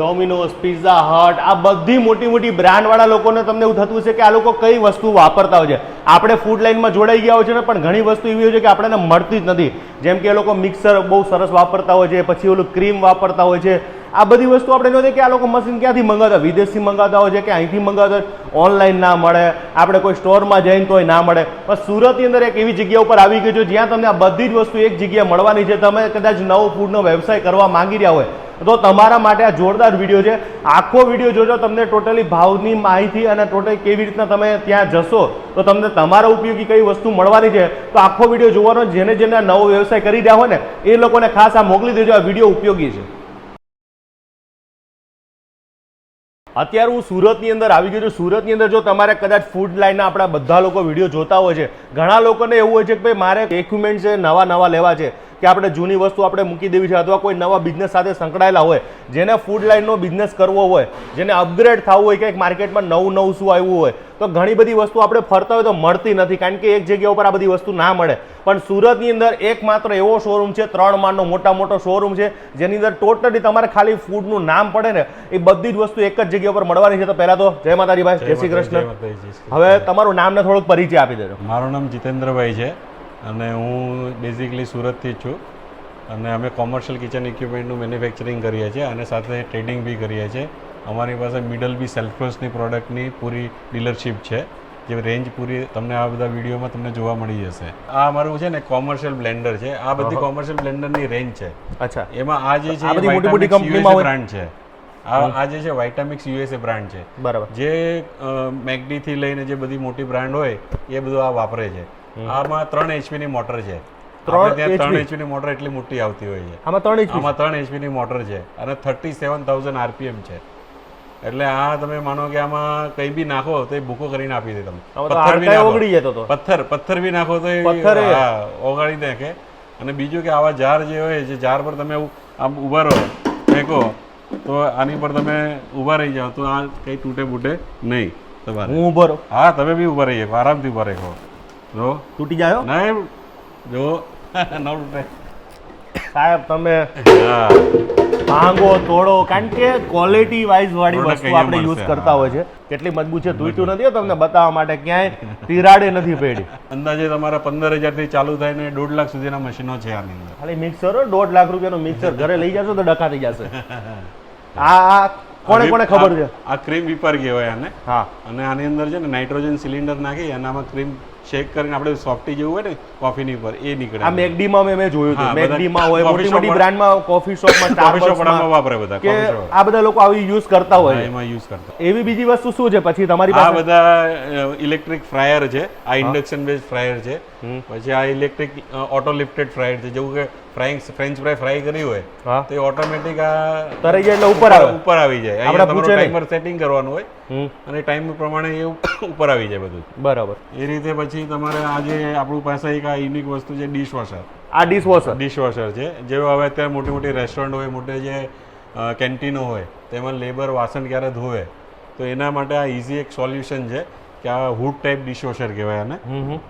Domino's, pizza હટ, આ બધી મોટી મોટી બ્રાન્ડવાળા લોકોને તમને એવું થતું છે કે આ લોકો કઈ વસ્તુ વાપરતા હોય છે. આપણે ફૂડ લાઈનમાં જોડાઈ ગયા હોય છે ને, પણ ઘણી વસ્તુ એવી હોય છે કે આપણને મળતી જ નથી. જેમ કે એ લોકો મિક્સર બહુ સરસ વાપરતા હોય છે, પછી ઓલું ક્રીમ વાપરતા હોય છે. આ બધી વસ્તુ આપણે જોઈએ કે આ લોકો મશીન ક્યાંથી મંગાવતા, વિદેશથી મંગાવતા હોય છે કે અહીંથી મંગાવતા હોય, ઓનલાઈન ના મળે, આપણે કોઈ સ્ટોરમાં જઈને તોય ના મળે. પણ સુરતની અંદર એક એવી જગ્યા ઉપર આવી ગઈ છે જ્યાં તમને આ બધી જ વસ્તુ એક જગ્યાએ મળવાની છે. તમે કદાચ નવો ફૂડનો વ્યવસાય કરવા માંગી રહ્યા હોય તો તમારા માટે આ જોરદાર વિડીયો છે. આખો વિડીયો જોજો, તમને ટોટલી ભાવની માહિતી અને ટોટલી કેવી રીતના તમે ત્યાં જશો તો તમને તમારા ઉપયોગી કઈ વસ્તુ મળવાની છે. તો આખો વિડીયો જોવાનો, જેને જેને નવો વ્યવસાય કરી રહ્યા હોય ને એ લોકોને ખાસ આ મોકલી દેજો. આ વિડીયો ઉપયોગી છે. અત્યારે હું સુરતની અંદર આવી ગયો છું. સુરતની અંદર જો તમારે કદાચ ફૂડ લાઈનના આપણા બધા લોકો વિડીયો જોતા હોય છે, ઘણા લોકોને એવું હોય છે કે ભાઈ મારે ઇક્વિપમેન્ટ છે નવા લેવા છે, કે આપણે જૂની વસ્તુ આપણે મૂકી દેવી છે, અથવા કોઈ નવા બિઝનેસ સાથે સંકળાયેલા હોય, જેને ફૂડ લાઈનનો બિઝનેસ કરવો હોય, જેને અપગ્રેડ થવું હોય, કે માર્કેટમાં નવું શું આવ્યું હોય, તો ઘણી બધી વસ્તુ આપણે ફરતા હોય તો મળતી નથી, કારણ કે એક જગ્યા ઉપર આ બધી વસ્તુ ના મળે. પણ સુરતની અંદર એકમાત્ર એવો શોરૂમ છે, 3 માળનો મોટો શોરૂમ છે, જેની અંદર ટોટલી તમારે ખાલી ફૂડનું નામ પડે ને એ બધી જ વસ્તુ એક જ જગ્યા ઉપર મળવાની છે. તો પહેલા તો જય માતાજી ભાઈ, જય શ્રી કૃષ્ણ. હવે તમારું નામ ને થોડોક પરિચય આપી દેજો. મારું નામ જીતેન્દ્રભાઈ છે અને હું બેઝિકલી સુરતથી જ છું, અને અમે કોમર્શિયલ કિચન ઇક્વિપમેન્ટનું મેન્યુફેક્ચરિંગ કરીએ છીએ અને સાથે ટ્રેડિંગ બી કરીએ છીએ. અમારી પાસે મિડલ બી સેલ્ફ્રોસની પ્રોડક્ટની પૂરી ડીલરશીપ છે, જે રેન્જ પૂરી તમને આ બધા વિડીયોમાં તમને જોવા મળી જશે. આ અમારું છે ને કોમર્શિયલ બ્લેન્ડર છે. આ બધી કોમર્શિયલ બ્લેન્ડરની રેન્જ છે. અચ્છા, એમાં આ જે છે આ બધી મોટી કંપનીમાં બ્રાન્ડ છે. આ જે છે વાઇટામિક્સ યુએસએ બ્રાન્ડ છે. બરાબર. જે મેકડી થી લઈને જે બધી મોટી બ્રાન્ડ હોય એ બધું આ વાપરે છે. આમાં 3 HP ની મોટર છે. 3 HP ની મોટર એટલી મોટી આવતી હોય છે. આમાં 3 HP ની મોટર છે અને 37,000 RPM છે. એટલે આ તમે માનો કે આમાં કઈ બી નાખો તો એ ભૂકો કરીને આપી દે. તમે પથ્થર બી નાખો, પથ્થર બી નાખો તો ઓગાળી નાખે. અને બીજું કે આવા જાર જે હોય, જે જાર પર તમે આમ ઉભા રહો, ફેંકો તો આની પર તમે ઉભા રહી જાઓ તો આ કઈ તૂટે બૂટે નહીં તમારે. હું ઉભો રહું? હા, તમે બી ઉભા રહી જાઓ, આરામથી ઉભા રહો. જો તૂટી જાય નહીં, જો ન તૂટે સાહેબ. તમે ભાંગો તોડો, કારણ કે ક્વોલિટી વાઇઝ વાળી વસ્તુ આપણે યુઝ કરતા હોય છે. કેટલી મજબૂત છે તૂટ્યું નથી તમને બતાવવા માટે, ક્યાંય તિરાડે નથી પડી. અંદાજે તમારા 15,000 થી ચાલુ થાય ને 1.5 લાખ સુધીના મશીનો છે આની અંદર. ખાલી મિક્સર 1.5 લાખ રૂપિયાનું મિક્સર ઘરે લઈ જશો તો ડખા થઈ જશે. આ કોને ખબર છે? આ ક્રીમ વિપર કહેવાય આને. હા, અને આની અંદર છે ને નાઇટ્રોજન સિલિન્ડર નાખી અને આમાં ક્રીમ શેક કરીને આપણે સોફ્ટી જેવું હોય ને કોફીની ઉપર એ નીકળે. આ મેકડીમાં મેં જોયું હતું. મેકડીમાં હોય, મોટી બ્રાન્ડમાં, કોફી શોપમાં, સ્ટારબક્સમાં વાપરે બધા કે આ બધા લોકો આવી યુઝ કરતા હોય. એમાં યુઝ કરતા. એવી બીજી વસ્તુ શું છે પછી તમારી પાસે? આ બધા ઇલેક્ટ્રિક ફ્રાયર છે. આ ઇન્ડક્શન બેઝ ફ્રાયર છે. પછી આ ઇલેક્ટ્રિક ઓટો લિફ્ટેડ ફ્રાયર છે. જેવું કે ફ્રેન્ચ ફ્રાય ફ્રાય કરી હોય તો એ ઓટોમેટિક આ તરાઈ જાય એટલે ઉપર આવી જાય. અહીંયા તમારું ટાઈમર સેટિંગ કરવાનું હોય અને ટાઈમ પ્રમાણે એ ઉપર આવી જાય બધું. બરાબર. એ રીતે પછી તમારે આજે આપણું પાસે એક આ યુનિક વસ્તુ છે, ડિશવોશર. આ ડિશવોશર છે. જેવો હવે અત્યારે મોટી રેસ્ટોરન્ટ હોય, મોટી જે કેન્ટીનો હોય તેમાં લેબર વાસણ ક્યારે ધોવે તો એના માટે આ ઇઝી એક સોલ્યુશન છે કે આ હુડ ટાઈપ ડિશવોશર કહેવાય આને.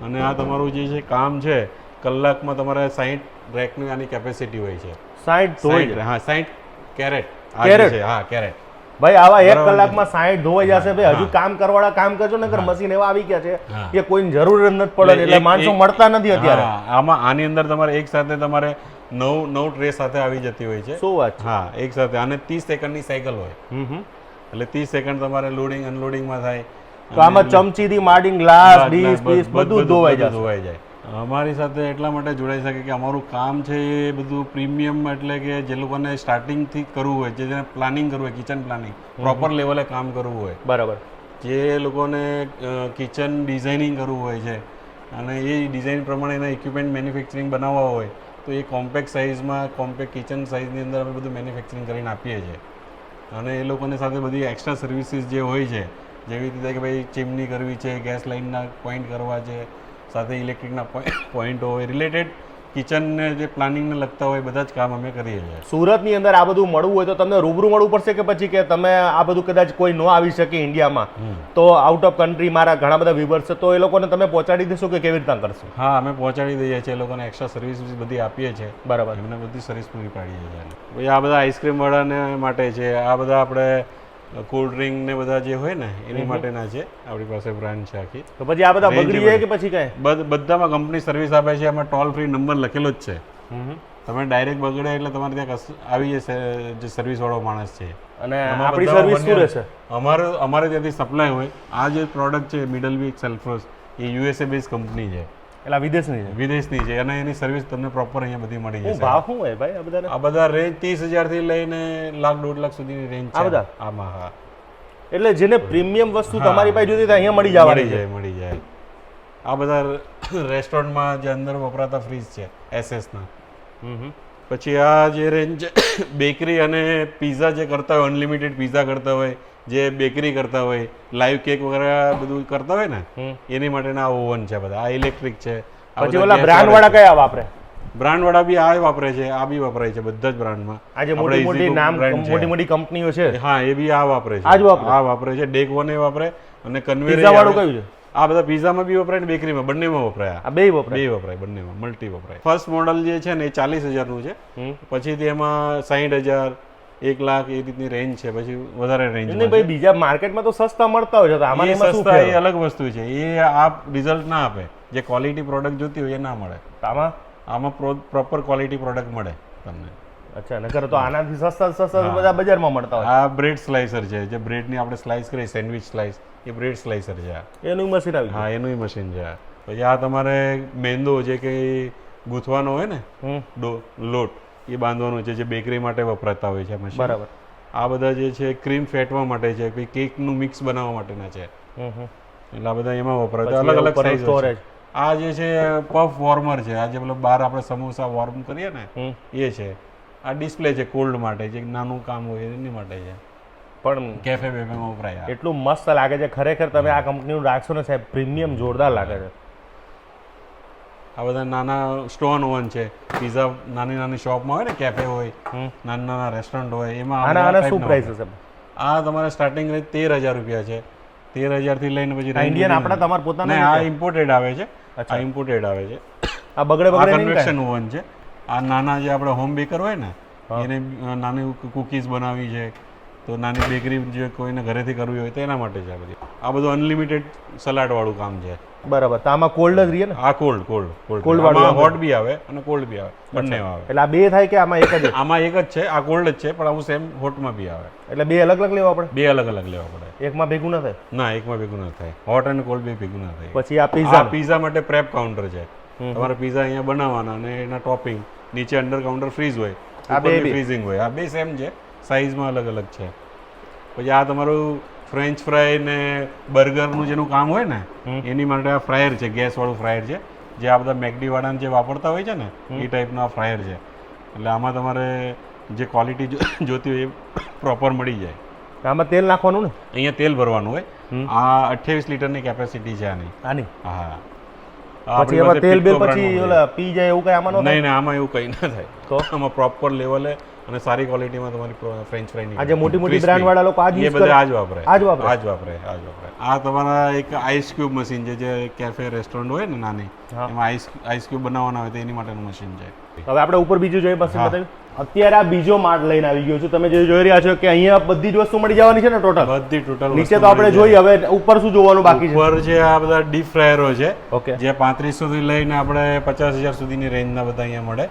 અને આ તમારું જે છે કામ છે, કલાકમાં તમારે 60 રેકની આની કેપેસિટી હોય છે. 60? હા, 60 કેરેટ. હા, કેરેટ. ભાઈ આવા 1 કલાકમાં 60 ધોવાઈ જશે. ભાઈ હજુ કામ કરવાળા કામ કરજો ને, મશીન એવા આવી ગયા છે કે કોઈની જરૂર જ નથી પડે, એટલે માણસો મળતા નથી અત્યારે. આની અંદર તમારે એક સાથે તમારે 9 ટ્રે સાથે આવી જતી હોય છે. શું વાત? હા, એક સાથે. અને 30 સેકન્ડની સાયકલ હોય, એટલે 30 સેકન્ડ તમારે લોડિંગ અનલોડિંગમાં થાય. તો આમાં ચમચીથી માંડીને ગ્લાસ, ડીશ બધું ધોવાઈ જાય. અમારી સાથે એટલા માટે જોડાઈ શકે કે અમારું કામ છે એ બધું પ્રીમિયમ, એટલે કે જે લોકોને સ્ટાર્ટિંગથી કરવું હોય, જેને પ્લાનિંગ કરવું હોય, કિચન પ્લાનિંગ પ્રોપર લેવલે કામ કરવું હોય, બરાબર, જે લોકોને કિચન ડિઝાઇનિંગ કરવું હોય છે અને એ ડિઝાઇન પ્રમાણે એના ઇક્વિપમેન્ટ મેન્યુફેક્ચરિંગ બનાવવા હોય તો એ કોમ્પેક્ટ સાઇઝમાં, કોમ્પેક્ટ કિચન સાઇઝની અંદર અમે બધું મેન્યુફેક્ચરિંગ કરીને આપીએ છીએ. અને એ લોકોને સાથે બધી એક્સ્ટ્રા સર્વિસીસ જે હોય છે, જેવી રીતે કે ભાઈ ચીમની કરવી છે, ગેસ લાઇનના પોઈન્ટ કરવા છે, સાથે ઇલેક્ટ્રિકના પોઈન્ટ હોય, રિલેટેડ કિચનને જે પ્લાનિંગને લગતા હોય બધા જ કામ અમે કરીએ છીએ. સુરતની અંદર આ બધું મળવું હોય તો તમને રૂબરૂ મળવું પડશે કે પછી કે તમે આ બધું કદાચ કોઈ ન આવી શકે ઇન્ડિયામાં તો આઉટ ઓફ કન્ટ્રી મારા ઘણા બધા વ્યુઅર્સ છે તો એ લોકોને તમે પહોંચાડી દેશો કે કેવી રીતના કરશો? હા, અમે પહોંચાડી દઈએ છીએ. એ લોકોને એક્સ્ટ્રા સર્વિસ બધી આપીએ છીએ. બરાબર. એમને બધી સર્વિસ પૂરી પાડીએ છીએ. પછી આ બધા આઈસ્ક્રીમ વાળાને માટે છે, આ બધા આપણે કોલ્ડ ડ્રિંક ને બધા જે હોય ને એની માટેના છે. આપણી પાસે બ્રાન્ડ છે આખી. તો પછી આ બધા બગડી જાય કે પછી કઈ? બધામાં કંપની સર્વિસ આપે છે. એમાં ટોલ ફ્રી નંબર લખેલો જ છે. તમે ડાયરેક્ટ બગડે એટલે તમારે ત્યાં આવી જશે જે સર્વિસ વાળો માણસ છે. અને આપણી સર્વિસ શું રહેશે? અમારે ત્યાંથી સપ્લાય હોય. આ જે પ્રોડક્ટ છે મિડલ વીક સેલ્ફ્રોસ એ યુએસએ બેઝ કંપની છે. એટલે વિદેશની છે અને એની સર્વિસ તમને પ્રોપર અહીંયા બધી મળી જશે. ભાવ શું હોય ભાઈ આ બધા? આ બધા રેન્જ 30,000 થી લઈને લાખ 1.5 લાખ સુધીની રેન્જ છે. આ બધા આમાં હા. એટલે જેને પ્રીમિયમ વસ્તુ તમારી પાસે જોઈતી અહીંયા મળી જાય. આ બધા રેસ્ટોરન્ટમાં જે અંદર વપરાતા ફ્રીજ છે SS ના. પછી આ જે રેન્જ બેકરી અને પીઝા જે કરતા હોય, અનલિમિટેડ પીઝા કરતા હોય, જે બેકરી કરતા હોય, લાઈવ કેક વગેરે બધું કરતા હોય ને એની માટેના ઓવન છે બધા. આ ઇલેક્ટ્રિક છે. પછી ઓલા બ્રાન્ડ વાળા કયા વાપરે? બ્રાન્ડ વાળા બી આ વાપરે છે, આ બી વપરાય છે બધા જ બ્રાન્ડમાં. આ જે મોટી મોટી કંપનીઓ છે હા એ બી આ વાપરે છે. આ વાપરે છે. ડેકવોને વાપરે અને કન્વેયર વાળું કયું છે? આ બધા પીઝામાં બી વપરાય ને બેકરીમાં બંનેમાં વપરાય. આ બે વપરાય બંનેમાં મલ્ટી વપરાય. ફર્સ્ટ મોડલ જે છે ને એ 40,000 નું છે. પછી એમાં 60,000 1 લાખ એ રીતની રેન્જ છે. પછી વધારે રેન્જ નહીં ભાઈ, બીજા માર્કેટમાં તો સસ્તા મળતા હોય છે તો આમાં સસ્તા એ અલગ વસ્તુ છે. એ આ રિઝલ્ટ ના આપે. જે ક્વોલિટી પ્રોડક્ટ જોતી હોય એ ના મળે. આમાં પ્રોપર ક્વોલિટી પ્રોડક્ટ મળે તમને. અચ્છા, નકર તો આનાથી સસ્તા બધા બજારમાં મળતા હોય. આ બ્રેડ સ્લાઇસર છે. જે બ્રેડની આપણે સ્લાઇસ કરીએ સેન્ડવિચ સ્લાઇસ, એ બ્રેડ સ્લાઇસર છે. એનું મશીન આવી? હા, એનું મશીન છે. પછી આ તમારે મેંદો જે કે ગૂંથવાનો હોય ને લોટ એ બાંધવાનો છે, જે બેકરી માટે વપરાતા હોય છે મશીન. બરાબર. આ બધા જે છે ક્રીમ ફેટવા માટે છે, પછી કેકનું મિક્સ બનાવવા માટેના છે. એટલે આ બધા એમાં વપરાતા અલગ અલગ સાઈઝ. આ જે છે પફ વોર્મર છે. આ જે મતલબ બહાર આપણે સમોસા વોર્મ કરીએ ને એ છે. આ ડિસ્પ્લે છે કોલ્ડ માટે, જે નાનું કામ હોય એની માટે છે. પણ કેફે બેફેમાં વપરાય. એટલું મસ્ત લાગે છે ખરેખર. તમે આ કંપનીનું રાખશો ને સાહેબ, પ્રીમિયમ જોરદાર લાગે છે. આ બધા નાના સ્ટોન ઓવન છે. પીઝા નાની નાની શોપમાં હોય ને, કેફે હોય, નાના નાના રેસ્ટોરન્ટ હોય, એમાં આના શું પ્રાઇસ હશે? આ તમારે સ્ટાર્ટિંગ રેટ 13,000 રૂપિયા છે. 13,000 થી લઈને પછી ઇન્ડિયન આપણા તમારા પોતાના? આ ઇમ્પોર્ટેડ આવે છે. આ ઇમ્પોર્ટેડ આવે છે. આ બગડે કન્વેક્શન ઓવન છે. આ નાના જે આપણે હોમ બેકર હોય ને એને નાની કુકીઝ બનાવી છે, તો નાની બેકરી જે કોઈને ઘરેથી કરવી હોય તો એના માટે છે. આ બધી આ બધું અનલિમિટેડ સલાડ વાળું કામ છે. બરાબર. તો આમાં કોલ્ડ જ રહે ને? આ કોલ્ડ વાળું હોટ બી આવે અને કોલ્ડ બી આવે, બંને આવે. એટલે આ બે થાય કે આમાં એક જ? આમાં એક જ છે. આ કોલ્ડ જ છે, પણ આવું સેમ હોટમાં બી આવે. એટલે બે અલગ અલગ લેવા પડે? બે અલગ અલગ લેવા પડે. એકમાં ભેગું ના થાય? ના, એકમાં ભેગું ના થાય. હોટ અને કોલ્ડ બે ભેગું ના થાય. પછી આ પીઝા માટે પ્રેપ કાઉન્ટર છે. તમારે પીઝા અહીંયા બનાવવાના અને એના ટોપિંગ નીચે અંડર કાઉન્ટર ફ્રીઝ હોય, આ બે ફ્રીઝિંગ હોય. આ બે સેમ છે, સાઈઝમાં અલગ અલગ છે. પછી આ તમારું ફ્રેન્ચ ફ્રાય ને બર્ગરનું જેનું કામ હોય ને એની માટે આ ફ્રાયર છે. ગેસ વાળું ફ્રાયર છે, જે આ બધા મેકડી વાળાને જે વાપરતા હોય છે ને એ ટાઈપનો આ ફ્રાયર છે. એટલે આમાં તમારે જે ક્વોલિટી જોતી હોય એ પ્રોપર મળી જાય. આમાં તેલ નાખવાનું ને? અહીંયા તેલ ભરવાનું હોય. આ 28 લીટરની કેપેસિટી છે આની. હા. પછી એમાં તેલ બે પછી ઓલા પી જાય એવું કઈ આમાં? નહીં, આમાં એવું કઈ ના થાય. તો આમાં પ્રોપર લેવલે અને સારી ક્વોલિટીમાં તમારી ફ્રેન્ચ ફ્રાય આ જે મોટી મોટી બ્રાન્ડ વાળા લોકો એ બધા આજ વાપરે. આ તમારા એક આઈસ ક્યુબ મશીન છે, જે કેફે રેસ્ટોરન્ટ હોય ને નાની, એમાં આઈસ ક્યુબ બનાવવાના હોય તો એની માટેનું મશીન છે. હવે આપણે ઉપર બીજું જોઈએ મશીન બતાવ્યું. અત્યારે આ બીજો માર્ટ લઈને આવી ગયો છું. તમે જે જોઈ રહ્યા છો કે અહીંયા બધી જ વસ્તુ મળી જવાની છે ને? ટોટલ નીચે તો આપણે જોઈ, હવે ઉપર શું જોવાનું બાકી છે? ઉપર છે આ બધા ડીપ ફ્રાયરો છે, જે 3500 થી લઈને આપણે 50,000 સુધીની રેન્જના બધા અહીંયા મળે.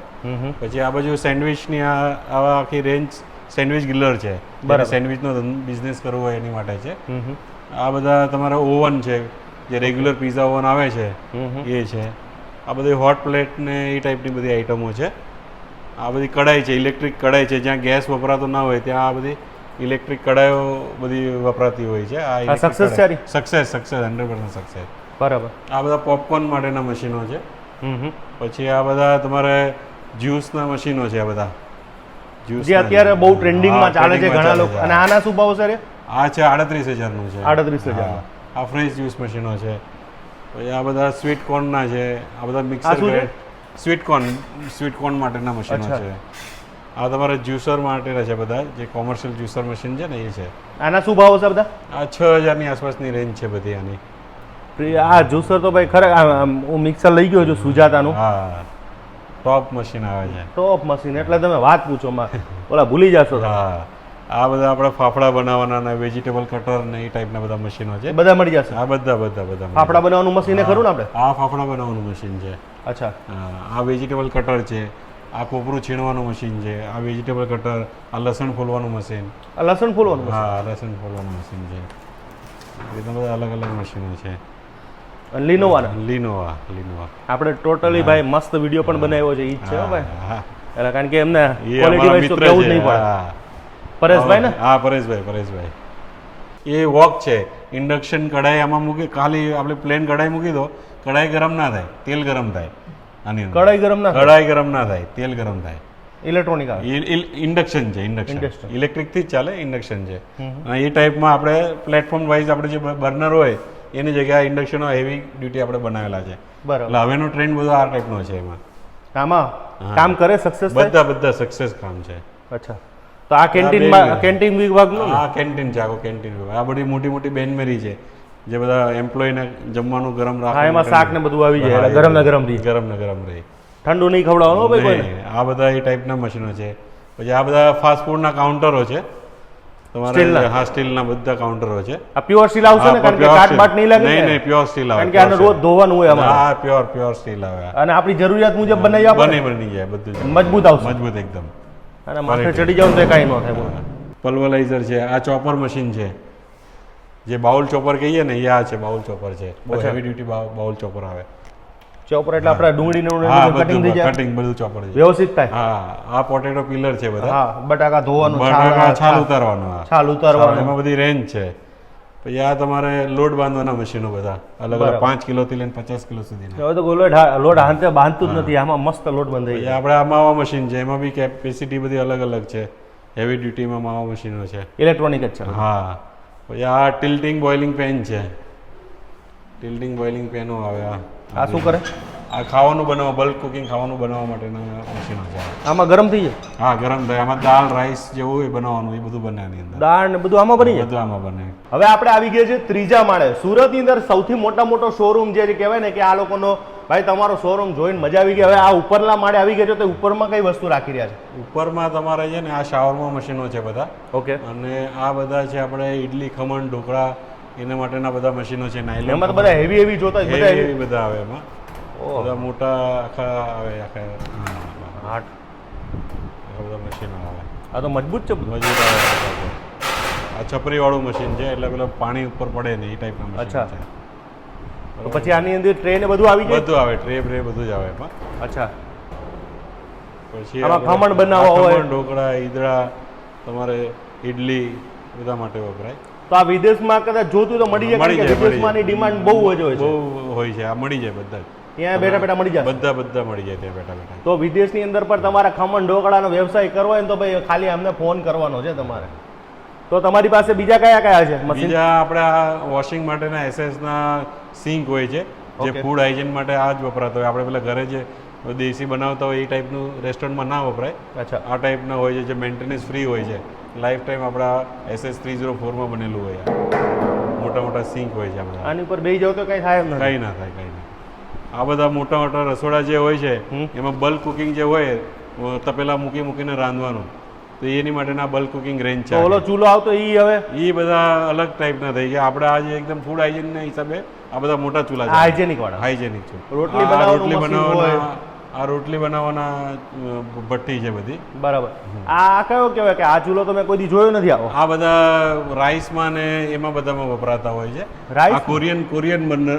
પછી આ બાજુ સેન્ડવિચની આવા આખી રેન્જ સેન્ડવિચ ગ્રિલર છે. સેન્ડવિચનો બિઝનેસ કરવો હોય એની માટે છે. આ બધા તમારા ઓવન છે, જે રેગ્યુલર પીઝા ઓવન આવે છે એ છે. આ બધી હોટ પ્લેટ ને એ ટાઈપની બધી આઈટમો છે. આ બધી કડાઈ છે, ઇલેક્ટ્રિક કડાઈ છે. જ્યાં ગેસ વપરાતો ના હોય ત્યાં આ બધી ઇલેક્ટ્રિક કડાઈઓ બધી વપરાતી હોય છે. આ સક્સેસ 100% સક્સેસ. બરાબર. આ બધા પોપકોર્ન માટેના મશીનો છે. પછી આ બધા તમારે જ્યુસના મશીનો છે. આ બધા જે અત્યારે બહુ ટ્રેન્ડિંગમાં ચાલે છે ઘણા લોકો. અને આના શું ભાવ છે? આ છે 38,000 નું છે. 38,000. આ ફ્રેશ જ્યુસ મશીનો છે. પછી આ બધા સ્વીટ કોર્નના છે. આ બધા મિક્સર સ્વીટ કોર્ન માટેના મશીનો છે. આ તમારે જ્યુસર માટેના છે બધા, જે કોમર્શિયલ જ્યુસર મશીન છે ને એ છે. આના શું ભાવ છે બધા? આ 6000 ની આસપાસની રેન્જ છે બધી આની. આ જ્યુસર તો ભાઈ ખરેખર હું મિક્સર લઈ ગયો છું સુજાતાનું. હા, ટોપ મશીન આવે છે. ટોપ મશીન એટલે તમે વાત પૂછો માં ઓલા ભૂલી જશો. હા, આ બધા આપણે ફાફડા બનાવવાના ને વેજીટેબલ કટર ને એ ટાઈપના બધા મશીનો છે. બધા મળી જશે? આ બધા ફાફડા બનાવવાનું મશીન ખરું ને આપણે? આ ફાફડા બનાવવાનું મશીન છે. અચ્છા. આ વેજીટેબલ કટર છે. આ કોપરું છીણવાનું મશીન છે. આ વેજીટેબલ કટર. આ લસણ ફોલવાનું મશીન. આ લસણ ફોલવાનું? હા, લસણ ફોલવાનું મશીન છે. એ તો બધા અલગ અલગ મશીનો છે. લિનોવા આપણે ટોટલી ભાઈ મસ્ત વિડીયો પણ બનાવ્યો છે. ઈ જ છે હો ભાઈ. એટલે કારણ કે એમને ક્વોલિટી વાઇઝ તો કેવું જ નહીં પડે. પરેશભાઈ ને? હા, પરેશભાઈ. એ વોક છે. ઇન્ડક્શન કઢાઈ આમાં મૂકી, ખાલી આપણે પ્લેન કઢાઈ મૂકી દો, કઢાઈ ગરમ ના થાય, તેલ ગરમ થાય. આની અંદર કઢાઈ ગરમ ના થાય, તેલ ગરમ થાય. ઇલેક્ટ્રોનિક ઇન્ડક્શન છે. ઇલેક્ટ્રિક થી જ ચાલે, ઇન્ડક્શન છે. અને એ ટાઈપમાં આપણે પ્લેટફોર્મ વાઇઝ આપણે જે બર્નર હોય એની જગ્યાએ ઇન્ડક્શનો હેવી ડ્યુટી આપણે બનાવેલા છે. બરાબર. એટલે હવેનો ટ્રેન્ડ બધો આ ટાઈપનો છે. એમાં આમાં કામ કરે સક્સેસ બધા સક્સેસ કામ છે. અચ્છા. તો આ કેન્ટીન વિભાગનું? આ કેન્ટીન છે, આખો કેન્ટીન વિભાગ. આ બધી મોટી મોટી બેનમેરી છે જે બધા એમ્પ્લોયને જમવાનું ગરમ રાખે. એમાં શાક ને બધું આવી જાય, ગરમ ને ગરમ રહે. ઠંડુ નહીં ખવડાવવાનું ભાઈ કોઈને. આ બધા એ ટાઈપના મશીનો છે. પછી આ બધા ફાસ્ટ ફૂડના કાઉન્ટરો છે તમારે. હા, સ્ટીલના બધા કાઉન્ટરો છે. આ પ્યોર સ્ટીલ આવશે ને? કારણ કે કાટ બાટ નહીં લાગે. નહીં, પ્યોર સ્ટીલ આવે. કારણ કે આને રોજ ધોવાનું હોય અમારે. હા, પ્યોર સ્ટીલ આવે. અને આપણી જરૂરિયાત મુજબ બનાવી આપો. બની જાય બધું. મજબૂત આવશે. મજબૂત એકદમ. અને માથે ચડી જાવ તો કાંઈ ન થાય. પલ્વરાઇઝર છે. આ ચોપર મશીન છે, જે બાઉલ ચોપર કહીએ ને, એ આ છે. બાઉલ ચોપર છે. બહુ હેવી ડ્યુટી બાઉલ ચોપર આવે. ચોપર એટલે આપણે ડુંગળીનું કટિંગ થઈ જાય, કટિંગ બધું ચોપર છે, વ્યવસ્થિત થાય. હા, આ પોટેટો પિલર છે બધા. હા, બટાકા ધોવાનું, છાલ ઉતારવાનું. એમાં બધી રેન્જ છે. પછી આ તમારે લોડ બાંધવાના મશીનો બધા અલગ અલગ 5 કિલોથી લઈને 50 કિલો સુધી. હવે તો લોડ હાથે બાંધતું જ નથી. આમાં મસ્ત લોડ બંધાઈ જાય. આપણે આ માવા મશીન છે, એમાં બી કેપેસિટી બધી અલગ અલગ છે. હેવી ડ્યુટીમાં માવા મશીનો છે, ઇલેક્ટ્રોનિક જ છે. હા. પછી આ ટિલ્ટિંગ બોઇલિંગ પેન છે. ટિલ્ટિંગ બોઇલિંગ પેનો આવે. આ શું કરે? આ ખાવાનું બનાવવા, બલ્ક કુકિંગ ખાવાનું બનાવવા માટેના મશીનો છે. આમાં ગરમ થઈ જાય? હા, ગરમ થાય. આમાં દાળ, રાઈસ જેવું હોય બનાવવાનું, એ બધું બને આની અંદર. દાળ ને બધું આમાં બની જાય? બધું આમાં બને. હવે આપણે આવી ગયા છે ત્રીજા માળે. સુરતની અંદર સૌથી મોટો શોરૂમ જે કહેવાય ને કે આ લોકોનો ભાઈ તમારો શોરૂમ જોઈને મજા આવી ગઈ. હવે આ ઉપરના માળે આવી ગયા છો તો ઉપરમાં કઈ વસ્તુ રાખી રહ્યા છે? ઉપરમાં તમારે છે ને આ શાવરમાં મશીનો છે બધા. ઓકે. અને આ બધા છે આપણે ઇડલી, ખમણ, ઢોકળા એના માટેના બધા મશીનો છે. નાયલોન એમાં તો બધા હેવી જોતા બધા આવે. એમાં બધા મોટા આખા આવે. આખા બધા મશીનો આવે. આ તો મજબૂત છે. મજબૂત આવે. આ છપરી વાળું મશીન છે, એટલે પેલા પાણી ઉપર પડે ને એ ટાઈપના મશીન છે. તો પછી આની અંદર ટ્રે ને બધું આવી જાય? બધું આવે. ટ્રે બધું જ આવે એમાં. અચ્છા. પછી આમાં ખમણ બનાવવા હોય, ઢોકળા, ઈદડા, તમારે ઇડલી બધા માટે વપરાય. તો આ વિદેશમાં કદાચ જોતું તો મળી જાય? વિદેશમાંની ડિમાન્ડ બહુ જ હોય છે. બહુ હોય છે. આ મળી જાય બધા. ત્યાં બેઠા મળી જાય. બધા મળી જાય ત્યાં બેઠા. તો વિદેશની અંદર પણ તમારે ખમણ ઢોકળાનો વ્યવસાય કરવો હોય ને તો ભાઈ ખાલી અમને ફોન કરવાનો છે તમારે. તો તમારી પાસે બીજા કયા છે મશીન? બીજા આપણે આ વોશિંગ માટેના એસએસના સિંક હોય છે, જે ફૂડ હાઇજીન માટે આ જ વપરાતો હોય. આપણે પેલા ઘરે જે દેશી બનાવતા હોય એ ટાઈપનું રેસ્ટોરન્ટમાં ના વપરાય. અચ્છા. આ ટાઈપના હોય છે, જે મેન્ટેનન્સ ફ્રી હોય છે. લાઈફ ટાઈમ આપણા SS 304માં બનેલું હોય. મોટા સિંક હોય છે. આની ઉપર બેસી જાવ તો કંઈ થાય નહીં? કંઈ ના થાય. આ બધા મોટા રસોડા જે હોય છે એમાં બલ્ક કુકિંગ જે હોય, તપેલા મૂકીને રાંધવાનું, તો એની માટેના બલ્ક કુકિંગ રેન્જ છે. ઓલો ચૂલો આવતો એ બધા અલગ ટાઈપના થઈ ગયા. આપણે આજે એકદમ ફૂડ હાઇજીનના હિસાબે આ બધા મોટા ચૂલા છે. હાઇજેનિક છે. રોટલી બનાવવાના ભઠ્ઠી છે બધી. બરાબર. આ કયો કહેવાય કે આ ચૂલો તો મેં કોઈ દી જોયો નથી? આ બધા રાઈસમાં ને એમાં બધામાં વપરાતા હોય છે. આ કોરિયન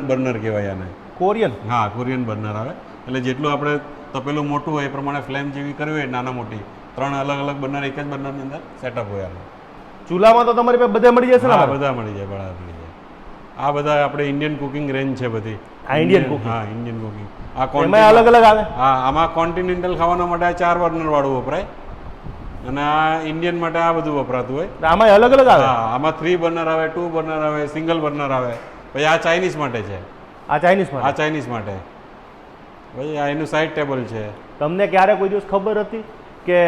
બર્નર કહેવાય આને. કોરિયન? હા, કોરિયન બર્નર આવે. એટલે જેટલું આપણે તપેલું મોટું હોય એ પ્રમાણે ફ્લેમ જેવી કરવી હોય, નાના મોટી 3 અલગ બર્નર એક જ બર્નરની અંદર સેટઅપ હોય. ચૂલામાં તો તમારી પાસે બધા મળી જશે ને? બધા મળી જાય. આ બધા આપણે ઇન્ડિયન કુકિંગ રેન્જ છે બધી. Indian cooking? હા, ઇન્ડિયન કુકિંગ. એમાં અલગ આવે? હા, આમાં કોન્ટિનેન્ટલ ખાવાના માટે આ 4 બર્નર વાળું વપરાય, અને આ ઇન્ડિયન માટે આ બધું વપરાતું હોય. આમાં અલગ આવે? હા, આમાં 3 બર્નર આવે, 2 બર્નર આવે, સિંગલ બર્નર આવે. પછી આ ચાઇનીઝ માટે છે. આ ચાઇનીઝ માટે? પછી આ એનું સાઈડ ટેબલ છે. તમને ક્યારે કોઈ દિવસ ખબર હતી કે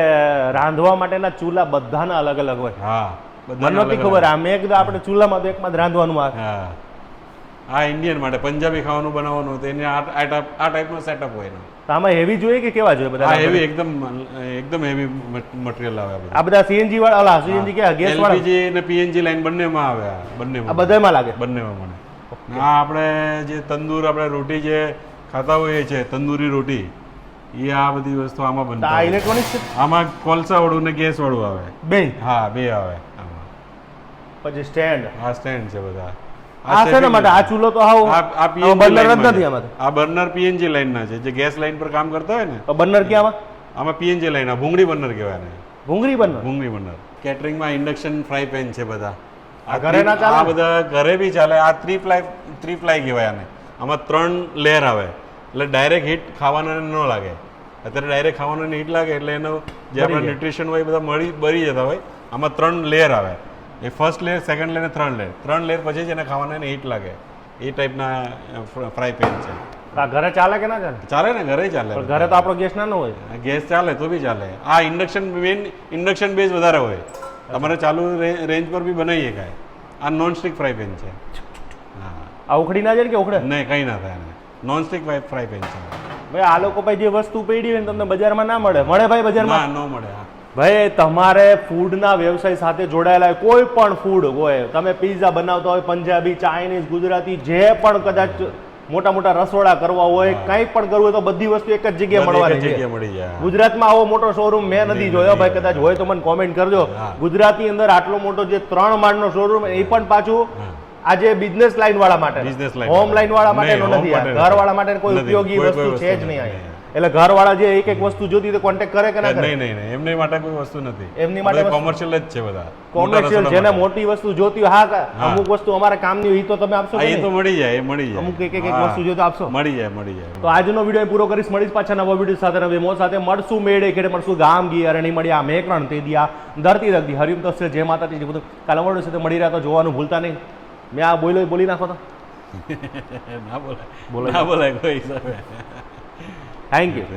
રાંધવા માટેના ચૂલા બધાના અલગ અલગ હોય? હા, મને નહોતી ખબર. આ મેં કીધું આપણે ચૂલામાં તો એકમાં જ રાંધવાનું આવે. હા, આ ઇન્ડિયન માટે પંજાબી ખાવાનું બનાવવાનું તો એને આ ટાઈપનો સેટઅપ હોય એનો. તો આમાં હેવી જોઈએ કે કેવા જોઈએ બધા? હા, હેવી, એકદમ હેવી મટીરિયલ આવે આ આ બધા સીએનજી વાળા, સીએનજી કે ગેસ વાળા? એલપીજી અને પીએનજી લાઈન બંનેમાં આવે. આ બંનેમાં, આ બધામાં લાગે? બંનેમાં મને. આ આપણે જે તંદૂર, આપણે રોટી જે ખાતા હોઈએ છે, તંદૂરી રોટી, એ આ બધી વસ્તુ આમાં બનતા. આ ઇલેક્ટ્રોનિક છે? આમાં કોલસા વાળું ને ગેસ વાળું આવે બે? હા, બે આવે આમાં. પછી સ્ટેન્ડ? આ સ્ટેન્ડ છે બધા. આ શેના માટે? આ ચૂલો તો હાવ આ PNG બર્નર જ લાઈનમાં નથી છે. આમાં. આ બર્નર પીએનજી લાઈન ના છે, જે ગેસ લાઈન પર કામ કરતા હોય ને. તો બર્નર ક્યાં? આમાં પીએનજી લાઈન, આ ભૂંગળી બર્નર કહેવાય ને. ભૂંગળી બર્નર? ભૂંગળી બર્નર. કેટરિંગમાં ઇન્ડક્શન ફ્રાય પેન છે બધા. આ ઘરે ના ચાલે? આ બધા ઘરે બી ચાલે. આ થ્રી પ્લાય કહેવાય આને. આમાં 3 લેયર આવે એટલે ડાયરેક્ટ હીટ ખાવાના ન લાગે. અત્યારે ડાયરેક્ટ ખાવાના હીટ લાગે એટલે એનો જે આપણા ન્યુટ્રિશન હોય બધા બળી જતા હોય. આમાં 3 લેયર આવે. એ ફર્સ્ટ લેયર, સેકન્ડ લેયર ને 3 લેયર. 3 લેયર પછી જ એને ખાવાના હીટ લાગે. એ ટાઈપના ફ્રાય પેન છે. આ ઘરે ચાલે કે ના ચાલે? ચાલે ને, ઘરે ચાલે. પણ ઘરે તો આપણો ગેસ નાનો હોય. ગેસ ચાલે તો બી ચાલે. આ ઇન્ડક્શન બેઝ વધારે હોય. તમારે ચાલુ રેન્જ પર બી બનાવી શકાય. આ નોન સ્ટિક ફ્રાય પેન છે. હા, આ ઉખડી ના જાય કે ઉખડે? નહીં, કંઈ ના થાય. નોન સ્ટિક ફ્રાય પેન છે. ભાઈ આ લોકો ભાઈ જે વસ્તુ પડી હોય ને તમને બજારમાં ના મળે. મળે ભાઈ બજારમાં? ના, ન મળે. હા ભાઈ તમારે ફૂડના વ્યવસાય સાથે જોડાયેલા હોય, કોઈ પણ ફૂડ હોય, તમે પિઝા બનાવતા હોય, પંજાબી, ચાઇનીઝ, ગુજરાતી, જે પણ કદાચ મોટા મોટા રસોડા કરવા હોય, કંઈ પણ કરવું હોય તો બધી વસ્તુ એક જ જગ્યાએ મળવાની છે. મળી જાય. ગુજરાતમાં આવો મોટો શોરૂમ મેં નથી જોયો ભાઈ. કદાચ હોય તો મને કોમેન્ટ કરજો. ગુજરાતની અંદર આટલો મોટો જે 3 માળનો શોરૂમ, એ પણ પાછું આજે બિઝનેસ લાઈન વાળા માટે, હોમ લાઈન વાળા માટેનો નથી. ઘર વાળા માટે કોઈ ઉપયોગી વસ્તુ છે જ નહીં અહીંયા. એટલે ઘર વાળા જે એક વસ્તુ જોતી તો કોન્ટેક્ટ કરે કે ના કરે? નહીં, એમની માટે કોઈ વસ્તુ નથી. એમની માટે કોમર્શિયલ જ છે બધા. કોમર્શિયલ જેને મોટી વસ્તુ જોતી હોય, હા, અમુક વસ્તુ અમારા કામની હોય તો તમે આપશો? એ તો મળી જાય, એ મળી જાય. અમુક એક વસ્તુ જો તો આપશો? મળી જાય. તો આજનો વિડીયો પૂરો કરીશ. મળીશ પાછા નવા વિડીયો સાથે, નવી મોજ સાથે. મળશું મેળે ખેડે, મળશું ગામ ગી અરે નહીં મળ્યા મેકરણ તે દિયા ધરતી રખદી હરિમ તો જય માતાજી જે બધું કાલે મળ્યું છે તે મળી રહ્યા. તો જોવાનું ભૂલતા નહીં. મેં આ બોલી નાખો તો ના બોલાય કોઈ હિસાબે. Thank you.